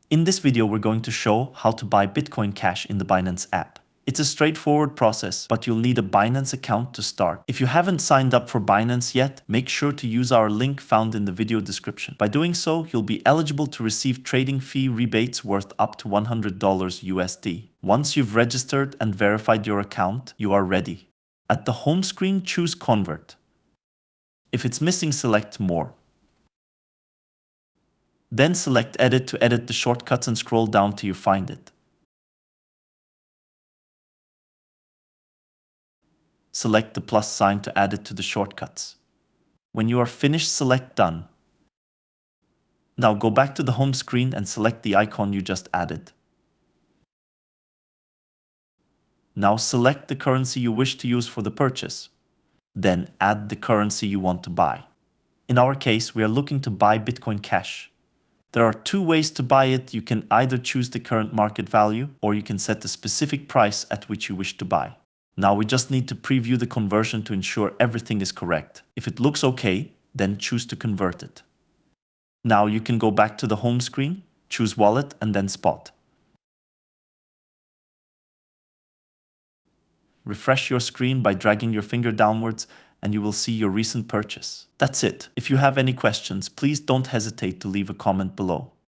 In this video, we're going to show how to buy Bitcoin Cash in the Binance app. It's a straightforward process, but you'll need a Binance account to start. If you haven't signed up for Binance yet, make sure to use our link found in the video description. By doing so, you'll be eligible to receive trading fee rebates worth up to $100 USD. Once you've registered and verified your account, you are ready. At the home screen, choose Convert. If it's missing, select More. Then select Edit to edit the shortcuts and scroll down till you find it. Select the plus sign to add it to the shortcuts. When you are finished, select Done. Now go back to the home screen and select the icon you just added. Now select the currency you wish to use for the purchase. Then add the currency you want to buy. In our case, we are looking to buy Bitcoin Cash. There are two ways to buy it. You can either choose the current market value, or you can set the specific price at which you wish to buy. Now we just need to preview the conversion to ensure everything is correct. If it looks okay, then choose to convert it. Now you can go back to the home screen, choose Wallet and then Spot. Refresh your screen by dragging your finger downwards and you will see your recent purchase. That's it. If you have any questions, please don't hesitate to leave a comment below.